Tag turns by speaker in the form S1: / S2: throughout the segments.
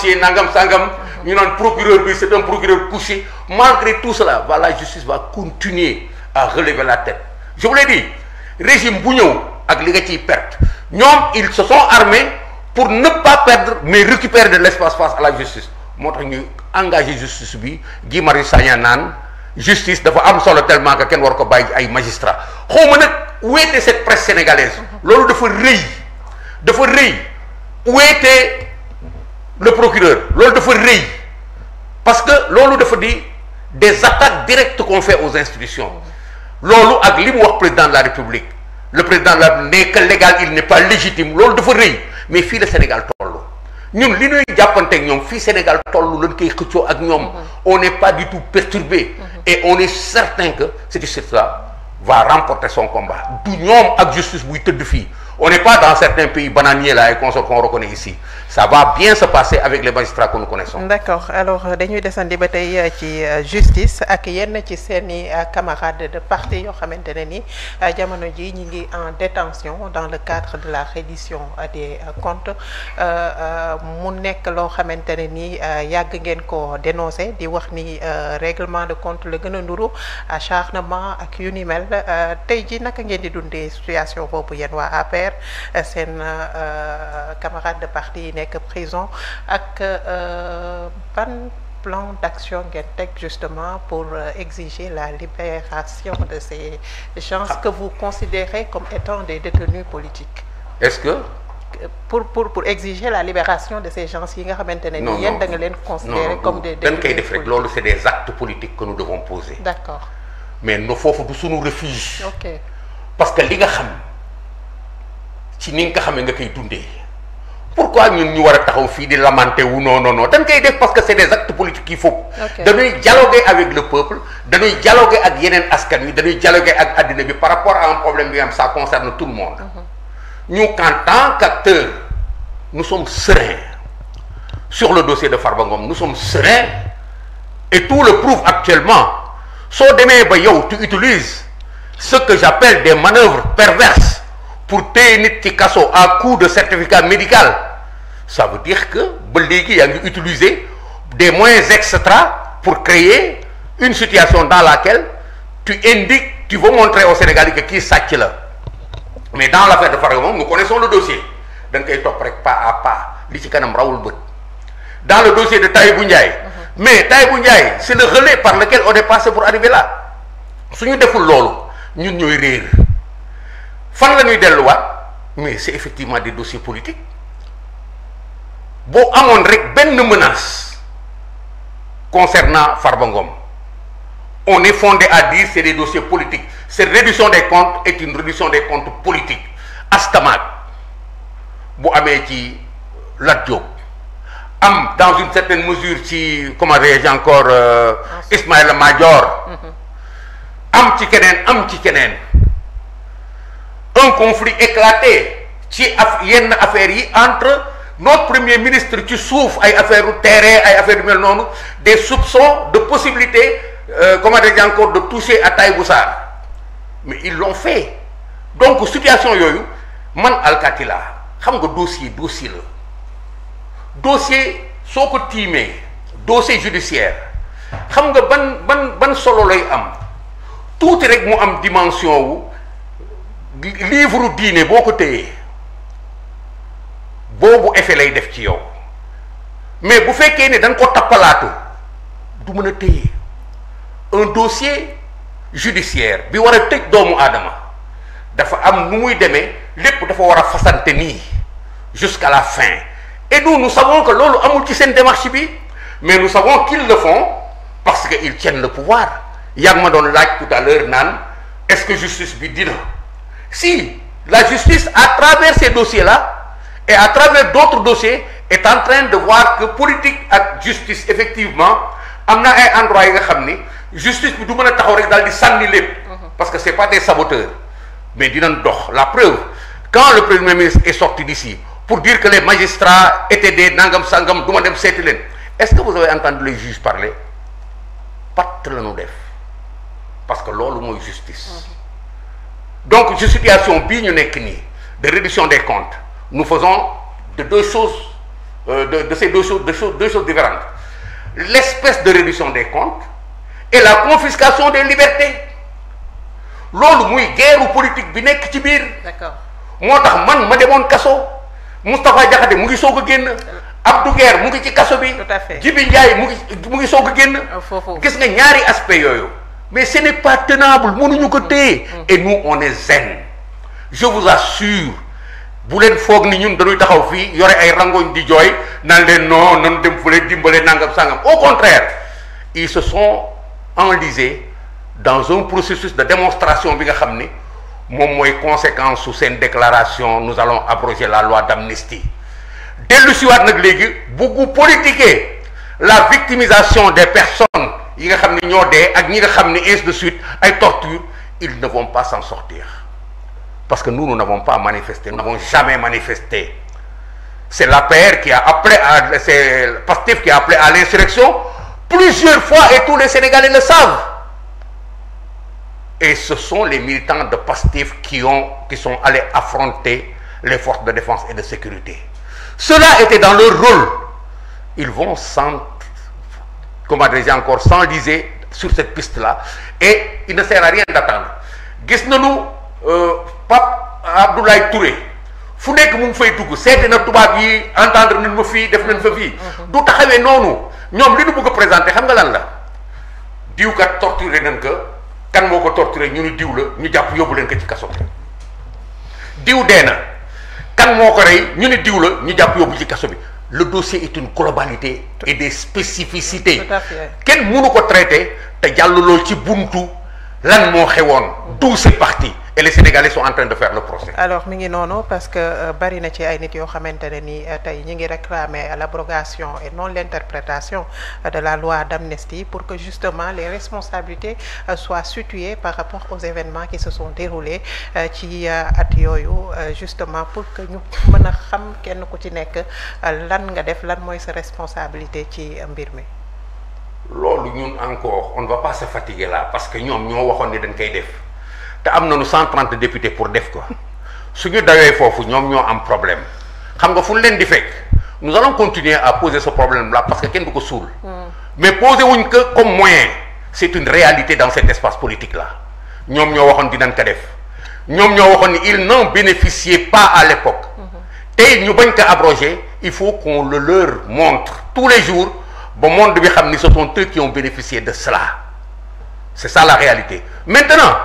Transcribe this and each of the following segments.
S1: dossier nangam sangam ñu naan procureur bi c'est un procureur couché. Malgré tout cela la justice va continuer à relever la tête. Je vous l'ai dit, régime bu ñëw ak li nga ciy perte ñoom ils se sont armés pour ne pas perdre mais récupérer de l'espace face à la justice. moo tax ñu engagé justice bi Guy Marius Sagna naan justice dafa am solo tellement que kenn war ko bàyyi ay magistrats xaw ma nag wéete cette presse sénégalaise loolu dafa rëy wéete le procureur loolu dafa rëy parce que loolu dafa di des attaques directes qu'on fait aux institutions loolu ak li mu wax président de la République le président de la République n'est que légal il n'est pas légitime loolu dafa rëy mais fii la Sénégal toll ñun li ñuy jàppanteeg ñoom fii Sénégal toll lañ koy xëccoo ak ñoom on n'est pas du tout perturbé et on est certain que cette justice-là va remporter son combat du ñoom ak justice buy tëdd fii. On n'est pas dans certains pays bananiers là et qu'on reconnaît ici. Ça va bien se passer avec les magistrats que nous connaissons.
S2: D'accord. Alors dañuy desandi ba tey ci justice ak yenn ci seeni camarades de parti yoo xamante ne ni jamono ji ñi ngi en détention dans le cadre de la reddition des comptes mu nekk loo xamante ne ni yàgg ngeen ko dénoncé di wax ni règlement de compte la gën a nduru acharnement ak yu ni mel tey ji naka ngeen di dundee situation boobu yéen waa APR seen camarade de parti yi nekk prison ak ban plan d'action ngeen teg justement pour exiger la libération de ces gens que vous considérez comme étant des détenus politiques.
S1: Est-ce que
S2: pour exiger la libération de ces gens yi nga xamante ne ni yéen da nga leen considérer comme des détenus
S1: dañ koy def rek loolu c'est des actes politiques que nous devons poser.
S2: D'accord.
S1: Mais no foofu du sunu refuge.
S2: Ok.
S1: Parce que li nga xam ci ni nga xamee nga koy dundee pourquoi ñun ñu war a taxaw fii di lamenter wu non dañ koy def parce que c'est des actes politiques qu'il faut. dañuy dialoguer avec le peuple dañuy dialoguer ak yeneen askan wi dañuy dialoguer ak addina bi par rapport à un problème bi am ça concerne tout le monde. ñu qu'en tant qu'acteurs nous sommes sereins sur le dossier de Farba Ngom nous sommes sereins et tout le prouve actuellement soo demee ba yow tu utilises ce que j'appelle des manœuvres perverses pour téye nit ci kaso à coup de certificat médical ça veut dire que ba léegi yaa ngi utiliser des moyens extra pour créer une situation dans laquelle tu indiques tu veux montrer aux Sénégalais que kii sàcc la mais dans l'affaire de Farba Ngom nous connaissons le dossier dañ koy topp rek pas à pas li ci kanam rawul bët dans le dossier de Tahibou Ndiaye mais Tahibou Ndiaye c'est le relais par lequel on est passé pour arriver là suñu deful loolu ñun ñooy réer fan la ñuy delluwaat mais c'est effectivement des dossiers politiques boo amoon rek benn menace concernant Farba Ngom on est fondé à dire c'est des dossiers politiques cette réduction des comptes est une réduction des comptes politiques Astamaak bu amee ci Lat Diop am dans une certaine mesure ci comment dirais-je encore Ismaïla Madior am ci keneen un conflit éclaté ci yenn affaires yi entre notre premier ministre ci suuf ay affaires u terrain ay affaires yu mel noonu des soupçons de possibilité comment dirais-je encore de toucher à Tahibou Sarr mais ils l'ont fait donc situation yooyu man alkati la xam nga dossier la dossier soo ko tiimee dossier judiciaire xam nga ban solo lay am tuuti rek mu am dimension wu livre diine boo ko téyee boobu effet lay def ci yow mais bu fekkee ne dañ ko tappalaatu du mën a téye un dossier judiciaire bi war a tëj doomu aadama dafa am nu muy demee lépp dafa war a fasante nii jusqu'à la fin et nous savons que loolu amul ci seen démarche bi mais nous savons qu'ils le font parce que ils tiennent le pouvoir yaa ngi ma doon laaj tout à l'heure naan est-ce que justice bi dina si la justice à travers ces dossiers-là et à travers d'autres dossiers est en train de voir que politique ak justice effectivement am na ay endroits yi nga xam ni justice bi du mën a taxaw rek daal di sànni lépp parce que c'est pas des saboteurs mais dinañ dox la preuve quand le premier ministre est sorti d'ici pour dire que les magistrats étaient des nangam sangam du ma dem seeti leen est-ce que vous avez entendu les juges parler patt la ñu def parce que loolu mooy justice donc ci situation bii ñu nekk nii de réduction des comptes nous faisons de deux choses de ces deux choses différentes. L'espèce de réduction des comptes et la confiscation des libertés. loolu muy guerre politique bi nekk ci biir.
S2: d'accord
S1: moo tax man ma demoon kaso Moustapha Diakhaté mu ngi soog a génn. Abdou Nguer mu ngi ci kaso bi.
S2: tout à fait
S1: Djibi Ndiaye mu ngi soog a génn. gis nga ñaari aspect yooyu. mais ce n'est pas tenable mënuñu ko téye. et nous on est zen. je vous assure bu leen foog ni ñun dañuy taxaw fii yore ay rangoñ di jooy naan leen non nan dem fële dimbale nangam sangam au contraire ils se sont enlisés dans un processus de démonstration bi nga xam ni moom mooy conséquence su seen déclaration nous allons abroger la loi d'amnistie dellu siwaat nag léegi buggu politiquer la victimisation des personnes yi nga xam ni ñoo dee ak ñi nga xam ni ainsi de suite ay torture ils ne vont pas s'en sortir parce que nous n'avons pas manifesté, nous n'avons jamais manifesté. C'est l'APR qui a appelé c'est Pastef qui a appelé à l'insurrection plusieurs fois et tous les Sénégalais le savent. Et ce sont les militants de Pastef qui sont allés affronter les forces de défense et de sécurité. Cela était dans leur rôle. Ils vont s'enliser sur cette piste-là et il ne sert à rien d'attendre. Gis nañu Pape Abdoulaye Touré fu nekk mu ngi fay dugg seeti na tubaab yi entendre nañ ma fii def nañ fa fii du taxawee noonu ñoom li ñu bëgg a présenter xam nga lan la diw kat torturé nañ ko kan moo ko torturé ñu ni diw la ñu jàpp yóbbu leen ko ci kaso bi diw dee na kan moo ko rey ñu ni diw la ñu jàpp yóbbu ci kaso bi le dossier est une globalité et des spécificités kenn mënu ko traité te jàlluloo ci buntu lan moo xewoon d'où c'est parti et les Sénégalais sont en train de faire le procès.
S2: alors mi ngi noonu parce que bari na ci ay nit yoo xamante ne ni tey ñi ngi réclamer l'abrogation et non l'interprétation de la loi d'amnistie pour que justement les responsabilités soient situées par rapport aux événements qui se sont déroulés ci at yooyu justement pour que ñu mën a xam kenn ku ci nekk lan nga def lan mooy sa responsabilité ci mbir mi.
S1: loolu ñun encore on ne va pas se fatiguer là parce que ñoom ñoo waxoon ni dañ koy def te am nañu 130 députés pour def ko suñu dawee foofu ñoom ñoo am problème xam nga fu ñu leen di fekk nous allons continuer à poser ce problème là parce que kenn du ko suul mais poser wuñ que comme moyen c'est une réalité dans cet espace politique là ñoom ñoo waxoon dinañ ko def ñoom ñoo waxoon ni ils n'en bénéficiaient pas à l'époque tey ñu bañ ko abroger il faut qu'on le leur montre tous les jours ba monde bi xam ni ce sont eux qui ont bénéficié de cela c'est ça la réalité maintenant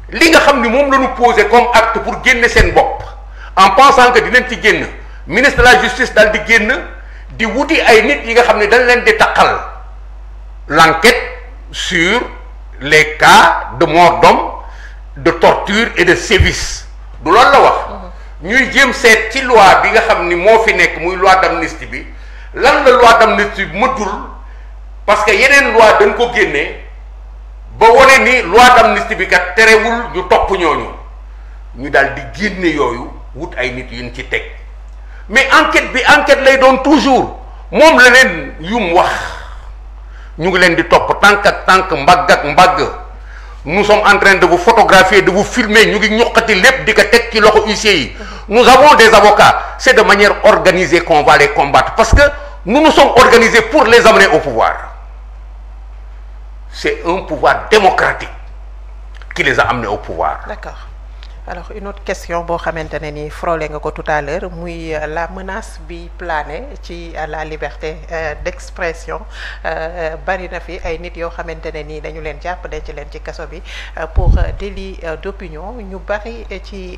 S1: li nga xam ni moom la ñu posé comme acte pour génne seen bopp en pensant que dinañ ci génn ministre de la justice daal di génn di wuti ay nit yi nga xam ne dañ leen di taqal l'enquête sur les cas de mort d'homme de torture et de sévices du loolu la wax ñuy jéem seet ci loi bi nga xam ni moo fi nekk muy loi d'amnistie bi lan la loi d'amnistie bi mëtul parce que yeneen loi dañ ko génnee ba wone ni loi d'amnistie bi kat terewul ñu topp ñooñu ñu daal di génne yooyu wut ay nit yuñ ci teg mais enquête lay doon toujours moom la leen yum wax ñu ngi leen di topp tànk ak tànk mbagg ak mbagg nous sommes en train de vous photographier de vous filmer ñu ngi ñuqati lépp di ko teg ci loxo huissier yi nous avons des avocats c'est de manière organisée qu'on va les combattre parce que nous sommes organisés pour les amener au pouvoir c'est un pouvoir démocratique qui les a amenés au pouvoir.
S2: D'accord. Alors une autre question boo xamante ne ni frôlé nga ko tout à l'heure muy la menace bi plané ci la liberté d'expression bari na fi ay nit yoo xamante ne ni dañu leen jàpp denc leen ci kaso bi pour délit d'opinion ñu bari ci